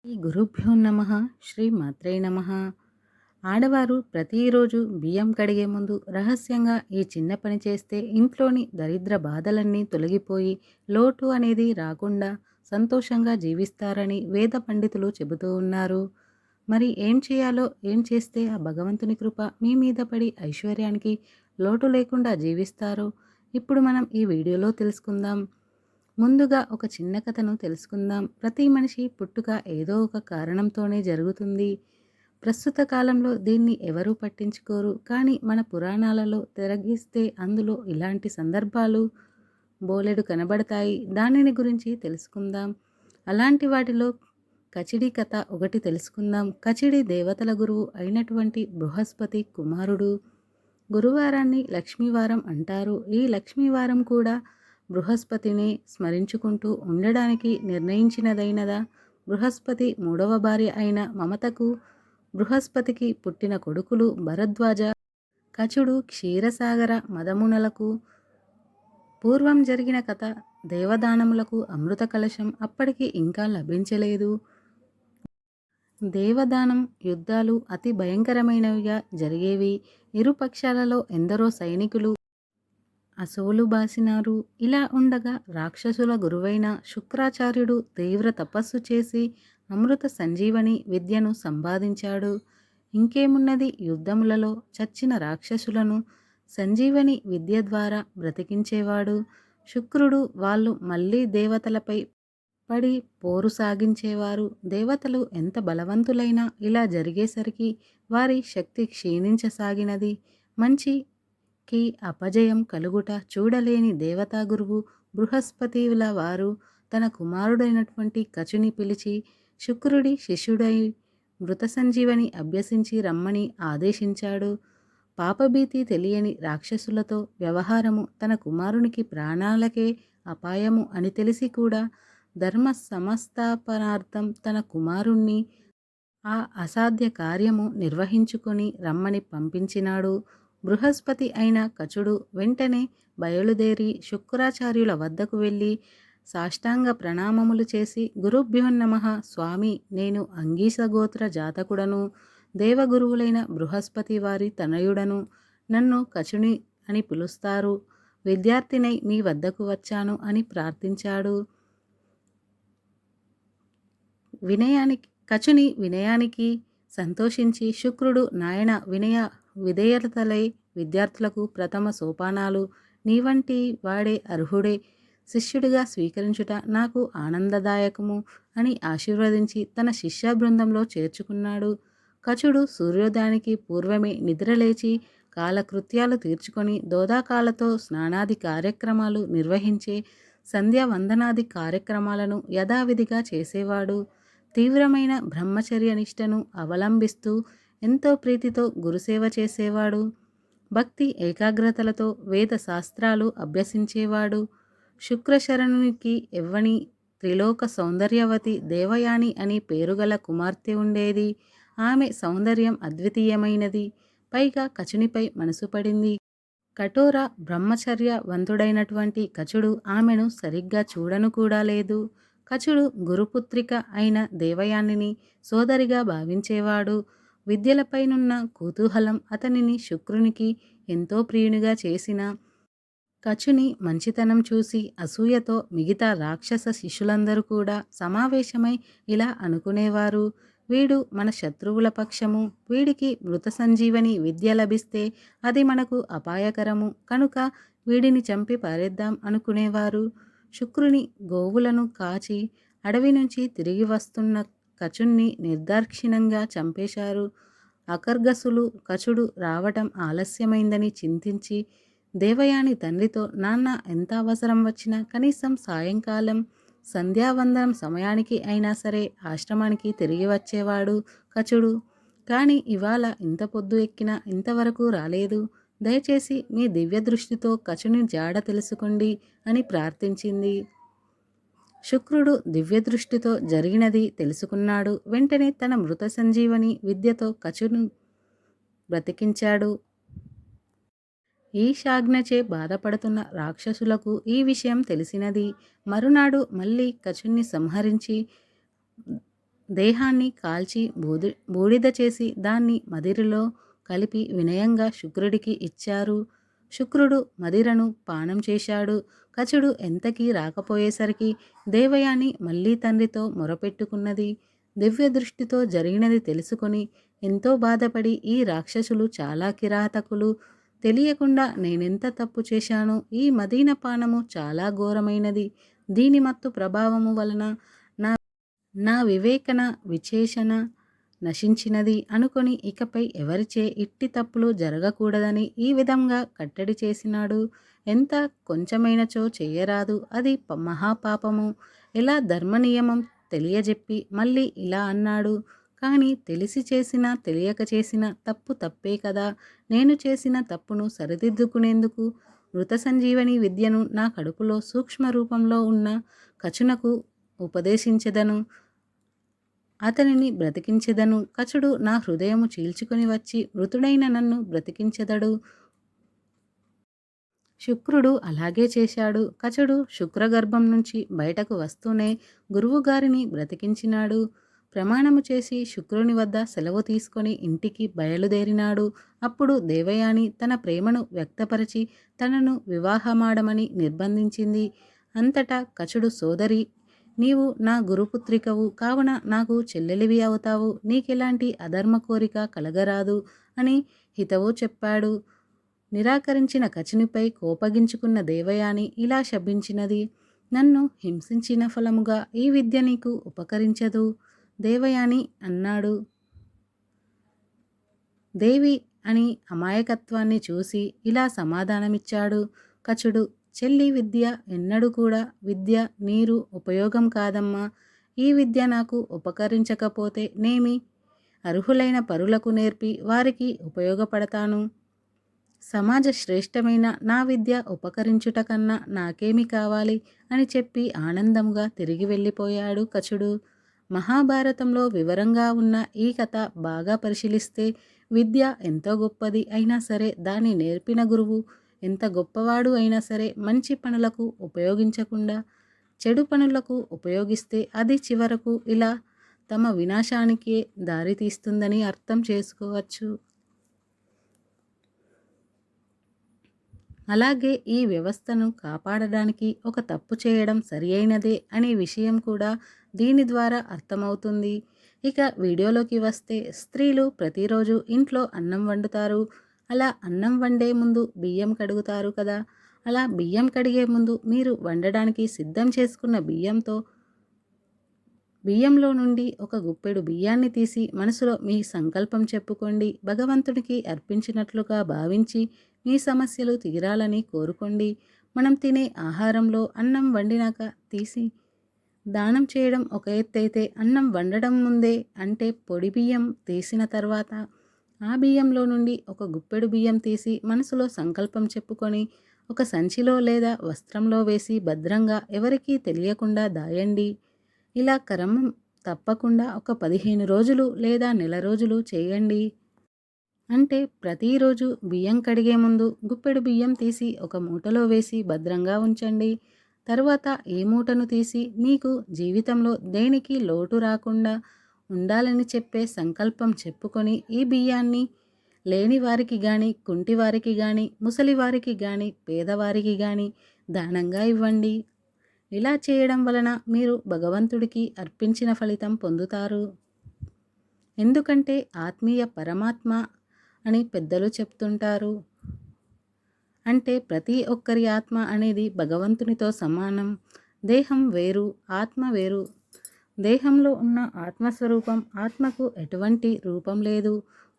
ఈ గురుభ్యో నమ శ్రీ మాత్రే నమ. ఆడవారు ప్రతిరోజు బియ్యం కడిగే ముందు రహస్యంగా ఈ చిన్న పని చేస్తే ఇంట్లోని దరిద్ర బాధలన్నీ తొలగిపోయి లోటు అనేది రాకుండా సంతోషంగా జీవిస్తారని వేద పండితులు చెబుతూ ఉన్నారు. మరి ఏం చేయాలో, ఏం చేస్తే ఆ భగవంతుని కృప మీ మీద పడి ఐశ్వర్యానికి లోటు లేకుండా జీవిస్తారో ఇప్పుడు మనం ఈ వీడియోలో తెలుసుకుందాం. ముందుగా ఒక చిన్న కథను తెలుసుకుందాం. ప్రతి మనిషి పుట్టుక ఏదో ఒక కారణంతోనే జరుగుతుంది. ప్రస్తుత కాలంలో దీన్ని ఎవరూ పట్టించుకోరు. కానీ మన పురాణాలలో తిరగిస్తే అందులో ఇలాంటి సందర్భాలు బోలెడు కనబడతాయి. దానిని గురించి తెలుసుకుందాం. అలాంటి వాటిలో కచిడి కథ ఒకటి తెలుసుకుందాం. కచిడి దేవతల గురువు అయినటువంటి బృహస్పతి కుమారుడు. గురువారాన్ని లక్ష్మీవారం అంటారు. ఈ లక్ష్మీవారం కూడా బృహస్పతిని స్మరించుకుంటూ ఉండడానికి నిర్ణయించినదైనదా. బృహస్పతి మూడవ భార్య అయిన మమతకు బృహస్పతికి పుట్టిన కొడుకులు భరద్వాజ, కచుడు, క్షీరసాగర మదమునలకు. పూర్వం జరిగిన కథ. దేవదానములకు అమృత కలశం అప్పటికి ఇంకా లభించలేదు. దేవదానం యుద్ధాలు అతి భయంకరమైనవిగా జరిగేవి. ఇరు పక్షాలలో ఎందరో సైనికులు అసువులు బాసినారు. ఇలా ఉండగా రాక్షసుల గురువైన శుక్రాచార్యుడు తీవ్ర తపస్సు చేసి అమృత సంజీవని విద్యను సంపాదించాడు. ఇంకేమున్నది, యుద్ధములలో చచ్చిన రాక్షసులను సంజీవని విద్య ద్వారా బ్రతికించేవాడు. శుక్రుడు వాళ్ళు మళ్ళీ దేవతలపై పడి పోరు సాగించేవారు. దేవతలు ఎంత బలవంతులైనా ఇలా జరిగేసరికి వారి శక్తి క్షీణించసాగినది. మంచికి అపజయం కలుగుట చూడలేని దేవతా గురువు బృహస్పతిల వారు తన కుమారుడైనటువంటి కచుని పిలిచి శుక్రుడి శిష్యుడై మృత సంజీవని అభ్యసించి రమ్మని ఆదేశించాడు. పాపభీతి తెలియని రాక్షసులతో వ్యవహారము తన కుమారునికి ప్రాణాలకే అపాయము అని తెలిసి కూడా ధర్మ సంస్థాపనార్థం తన కుమారుణ్ణి ఆ అసాధ్య కార్యము నిర్వహించుకొని రమ్మని పంపించినాడు. బృహస్పతి అయిన కచుడు వెంటనే బయలుదేరి శుక్రాచార్యుల వద్దకు వెళ్ళి సాష్టాంగ ప్రణామములు చేసి, గురుభ్యో నమః స్వామి, నేను అంగీసగోత్ర జాతకుడను, దేవగురువులైన బృహస్పతి వారి తనయుడను. నన్ను కచుని అని పిలుస్తారు. విద్యార్థినై మీ వద్దకు వచ్చాను అని ప్రార్థించాడు. కచుని వినయానికి సంతోషించి శుక్రుడు, నాయన, వినయ విధేయతలై విద్యార్థులకు ప్రథమ సోపానాలు నీవంటి వాడే అర్హుడే శిష్యుడిగా స్వీకరించుట నాకు ఆనందదాయకము అని ఆశీర్వదించి తన శిష్య బృందంలో చేర్చుకున్నాడు. కచుడు సూర్యోదయానికి పూర్వమే నిద్రలేచి కాలకృత్యాలు తీర్చుకొని దోదాకాలతో స్నానాది కార్యక్రమాలు నిర్వహించే సంధ్యావందనాది కార్యక్రమాలను యథావిధిగా చేసేవాడు. తీవ్రమైన బ్రహ్మచర్య నిష్టను అవలంబిస్తూ ఎంతో ప్రీతితో గురుసేవ చేసేవాడు. భక్తి ఏకాగ్రతలతో వేద శాస్త్రాలు అభ్యసించేవాడు. శుక్రశరణునికి ఎవ్వని త్రిలోక సౌందర్యవతి దేవయాని అని పేరుగల కుమార్తె ఉండేది. ఆమె సౌందర్యం అద్వితీయమైనది. పైగా కచునిపై మనసు పడింది. కఠోర బ్రహ్మచర్యవంతుడైనటువంటి కచుడు ఆమెను సరిగ్గా చూడను కూడా లేదు. కచుడు గురుపుత్రిక అయిన దేవయానిని సోదరిగా భావించేవాడు. విద్యలపైనున్న కుతూహలం అతనిని శుక్రునికి ఎంతో ప్రియునిగా చేసిన కచుని మంచితనం చూసి అసూయతో మిగతా రాక్షస శిష్యులందరూ కూడా సమావేశమై ఇలా అనుకునేవారు, వీడు మన శత్రువుల పక్షము, వీడికి మృత సంజీవని విద్య లభిస్తే అది మనకు అపాయకరము, కనుక వీడిని చంపి పారేద్దాం అనుకునేవారు. శుక్రుని గోవులను కాచి అడవి నుంచి తిరిగి వస్తున్న కచుణ్ణి నిర్దాక్షిణ్యంగా చంపేశారు. అకర్గసులు కచుడు రావటం ఆలస్యమైందని చింతించి దేవయాని తండ్రితో, నాన్న, ఎంత అవసరం వచ్చినా కనీసం సాయంకాలం సంధ్యావందనం సమయానికి అయినా సరే ఆశ్రమానికి తిరిగి వచ్చేవాడు కచుడు. కానీ ఇవాళ ఇంత పొద్దు ఎక్కినా ఇంతవరకు రాలేదు. దయచేసి మీ దివ్య దృష్టితో కచుని జాడ తెలుసుకోండి అని ప్రార్థించింది. శుక్రుడు దివ్యదృష్టితో జరిగినది తెలుసుకున్నాడు. వెంటనే తన మృత సంజీవని విద్యతో కచును బ్రతికించాడు. ఈశాజ్ఞచే బాధపడుతున్న రాక్షసులకు ఈ విషయం తెలిసినది. మరునాడు మళ్ళీ కచుని సంహరించి దేహాన్ని కాల్చి బూడిద చేసి దాన్ని మదిరిలో కలిపి వినయంగా శుక్రుడికి ఇచ్చారు. శుక్రుడు మదిరను పానం చేశాడు. కచుడు ఎంతకీ రాకపోయేసరికి దేవయాని మళ్ళీ తండ్రితో మొరపెట్టుకున్నది. దివ్య దృష్టితో జరిగినది తెలుసుకొని ఎంతో బాధపడి, ఈ రాక్షసులు చాలా కిరాతకులు, తెలియకుండా నేనెంత తప్పు చేశానో, ఈ మదీన పానము చాలా ఘోరమైనది, దీని మత్తు ప్రభావము వలన నా నా వివేకన విచేషణ నశించినది అనుకొని ఇకపై ఎవరిచే ఇట్టి తప్పులు జరగకూడదని ఈ విధంగా కట్టడి చేసినాడు. ఎంత కొంచెమైనచో చెయ్యరాదు, అది మహాపాపము. ఇలా ధర్మనియమం తెలియజెప్పి మళ్ళీ ఇలా అన్నాడు. కానీ తెలిసి చేసిన తెలియక చేసిన తప్పు తప్పే కదా. నేను చేసిన తప్పును సరిదిద్దుకునేందుకు మృత సంజీవని విద్యను నా కడుపులో సూక్ష్మ రూపంలో ఉన్న కచునకు ఉపదేశించెదను, అతనిని బ్రతికించెదను. కచుడు నా హృదయము చీల్చుకొని వచ్చి మృతుడైన నన్ను బ్రతికించెదడు. శుక్రుడు అలాగే చేశాడు. కచుడు శుక్రగర్భం నుంచి బయటకు వస్తూనే గురువుగారిని బ్రతికించినాడు. ప్రమాణము చేసి శుక్రుని వద్ద సెలవు తీసుకొని ఇంటికి బయలుదేరినాడు. అప్పుడు దేవయాని తన ప్రేమను వ్యక్తపరిచి తనను వివాహమాడమని నిర్బంధించింది. అంతటా కచుడు సోదరి, నీవు నా గురుపుత్రికవు కావున నాకు చెల్లెలివి అవుతావు, నీకెలాంటి అధర్మ కోరిక కలగరాదు అని హితవు చెప్పాడు. నిరాకరించిన కచునిపై కోపగించుకున్న దేవయాని ఇలా శపించినది. నన్ను హింసించిన ఫలముగా ఈ విద్య నీకు ఉపకరించదు. దేవయాని అన్నాడు. దేవి అని అమాయకత్వాన్ని చూసి ఇలా సమాధానమిచ్చాడు కచుడు. చెల్లి విద్య ఎన్నడూ కూడా విద్య నీరు ఉపయోగం కాదమ్మా. ఈ విద్య నాకు ఉపకరించకపోతే నేమి అర్హులైన పరులకు నేర్పి వారికి ఉపయోగపడతాను. సమాజ శ్రేష్టమైన నా విద్య ఉపకరించుట కన్నా నాకేమి కావాలి అని చెప్పి ఆనందంగా తిరిగి వెళ్ళిపోయాడు కచుడు. మహాభారతంలో వివరంగా ఉన్న ఈ కథ బాగా పరిశీలిస్తే విద్య ఎంతో గొప్పది అయినా సరే, దాన్ని నేర్పిన గురువు ఎంత గొప్పవాడు అయినా సరే, మంచి పనులకు ఉపయోగించకుండా చెడు పనులకు ఉపయోగిస్తే అది చివరకు ఇలా తమ వినాశానికే దారితీస్తుందని అర్థం చేసుకోవచ్చు. అలాగే ఈ వ్యవస్థను కాపాడడానికి ఒక తప్పు చేయడం సరియైనదే అనే విషయం కూడా దీని ద్వారా అర్థమవుతుంది. ఇక వీడియోలోకి వస్తే, స్త్రీలు ప్రతిరోజు ఇంట్లో అన్నం వండుతారు. అలా అన్నం వండే ముందు బియ్యం కడుగుతారు కదా. అలా బియ్యం కడిగే ముందు మీరు వండడానికి సిద్ధం చేసుకున్న బియ్యంలో నుండి ఒక గుప్పెడు బియ్యాన్ని తీసి మనసులో మీ సంకల్పం చెప్పుకోండి. భగవంతుడికి అర్పించినట్లుగా భావించి మీ సమస్యలు తీరాలని కోరుకోండి. మనం తినే ఆహారంలో అన్నం వండినాక తీసి దానం చేయడం ఒక ఎత్తైతే, అన్నం వండడం ముందే అంటే పొడి బియ్యం తీసిన తర్వాత ఆ బియ్యంలో నుండి ఒక గుప్పెడు బియ్యం తీసి మనసులో సంకల్పం చెప్పుకొని ఒక సంచిలో లేదా వస్త్రంలో వేసి భద్రంగా ఎవరికీ తెలియకుండా దాయండి. ఇలా క్రమం తప్పకుండా ఒక 15 రోజులు లేదా నెల రోజులు చేయండి. అంటే ప్రతిరోజు బియ్యం కడిగే ముందు గుప్పెడు బియ్యం తీసి ఒక మూటలో వేసి భద్రంగా ఉంచండి. తరువాత ఈ మూటను తీసి మీకు జీవితంలో దేనికి లోటు రాకుండా ఉండాలని చెప్పే సంకల్పం చెప్పుకొని ఈ బియ్యాన్ని లేని వారికి కానీ, కుంటివారికి కానీ, ముసలివారికి కానీ, పేదవారికి కానీ దానంగా ఇవ్వండి. ఇలా చేయడం వలన మీరు భగవంతుడికి అర్పించిన ఫలితం పొందుతారు. ఎందుకంటే ఆత్మీయ పరమాత్మ అని పెద్దలు చెప్తుంటారు. అంటే ప్రతి ఒక్కరి ఆత్మ అనేది భగవంతునితో సమానం. దేహం వేరు, ఆత్మ వేరు. దేహంలో ఉన్న ఆత్మస్వరూపం ఆత్మకు ఎటువంటి రూపం లేదు.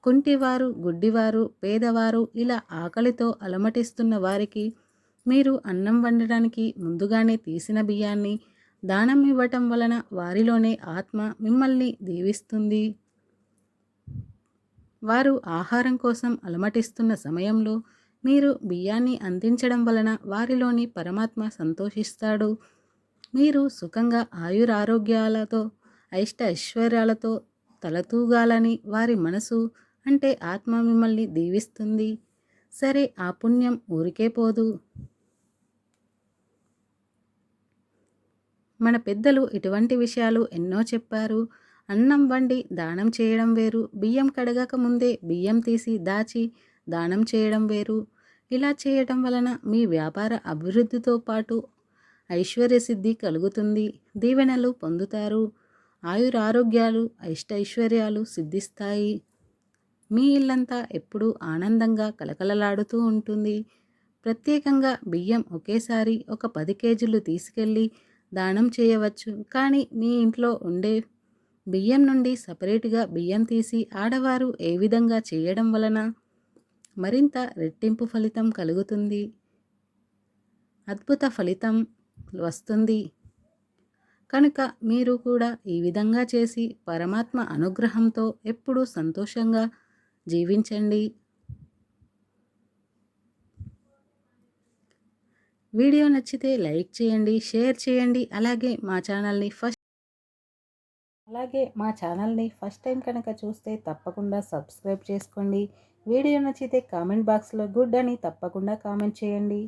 కుంటివారు, గుడ్డివారు, పేదవారు ఇలా ఆకలితో అలమటిస్తున్న వారికి మీరు అన్నం వండడానికి ముందుగానే తీసిన బియ్యాన్ని దానం ఇవ్వటం వలన వారిలోనే ఆత్మ మిమ్మల్ని దీవిస్తుంది. వారు ఆహారం కోసం అలమటిస్తున్న సమయంలో మీరు బియ్యాన్ని అందించడం వలన వారిలోని పరమాత్మ సంతోషిస్తాడు. మీరు సుఖంగా ఆయురారోగ్యాలతో ఐశ్వర్యాలతో తలతూగాలని వారి మనసు అంటే ఆత్మ మిమ్మల్ని దీవిస్తుంది. సరే, ఆ పుణ్యం ఊరికే పోదు. మన పెద్దలు ఇటువంటి విషయాలు ఎన్నో చెప్పారు. అన్నం వండి దానం చేయడం వేరు, బియ్యం కడగక ముందే బియ్యం తీసి దాచి దానం చేయడం వేరు. ఇలా చేయటం వలన మీ వ్యాపార అభివృద్ధితో పాటు ఐశ్వర్య సిద్ధి కలుగుతుంది, దీవెనలు పొందుతారు, ఆయురారోగ్యాలు ఐశ్వర్యాలు సిద్ధిస్తాయి. మీ ఇల్లంతా ఎప్పుడూ ఆనందంగా కలకలలాడుతూ ఉంటుంది. ప్రత్యేకంగా బియ్యం ఒకేసారి ఒక 10 కేజీలు తీసుకెళ్ళి దానం చేయవచ్చు. కానీ మీ ఇంట్లో ఉండే బియ్యం నుండి సపరేట్గా బియ్యం తీసి ఆడవారు ఏ విధంగా చేయడం వలన మరింత రెట్టింపు ఫలితం కలుగుతుంది, అద్భుత ఫలితం వస్తుంది. కనుక మీరు కూడా ఈ విధంగా చేసి పరమాత్మ అనుగ్రహంతో ఎప్పుడూ సంతోషంగా జీవించండి. వీడియో నచ్చితే లైక్ చేయండి, షేర్ చేయండి. అలాగే మా ఛానల్ని ఫస్ట్ టైం కనుక చూస్తే తప్పకుండా సబ్స్క్రైబ్ చేసుకోండి. వీడియో నచ్చితే కామెంట్ బాక్స్లో గుడ్ అని తప్పకుండా కామెంట్ చేయండి.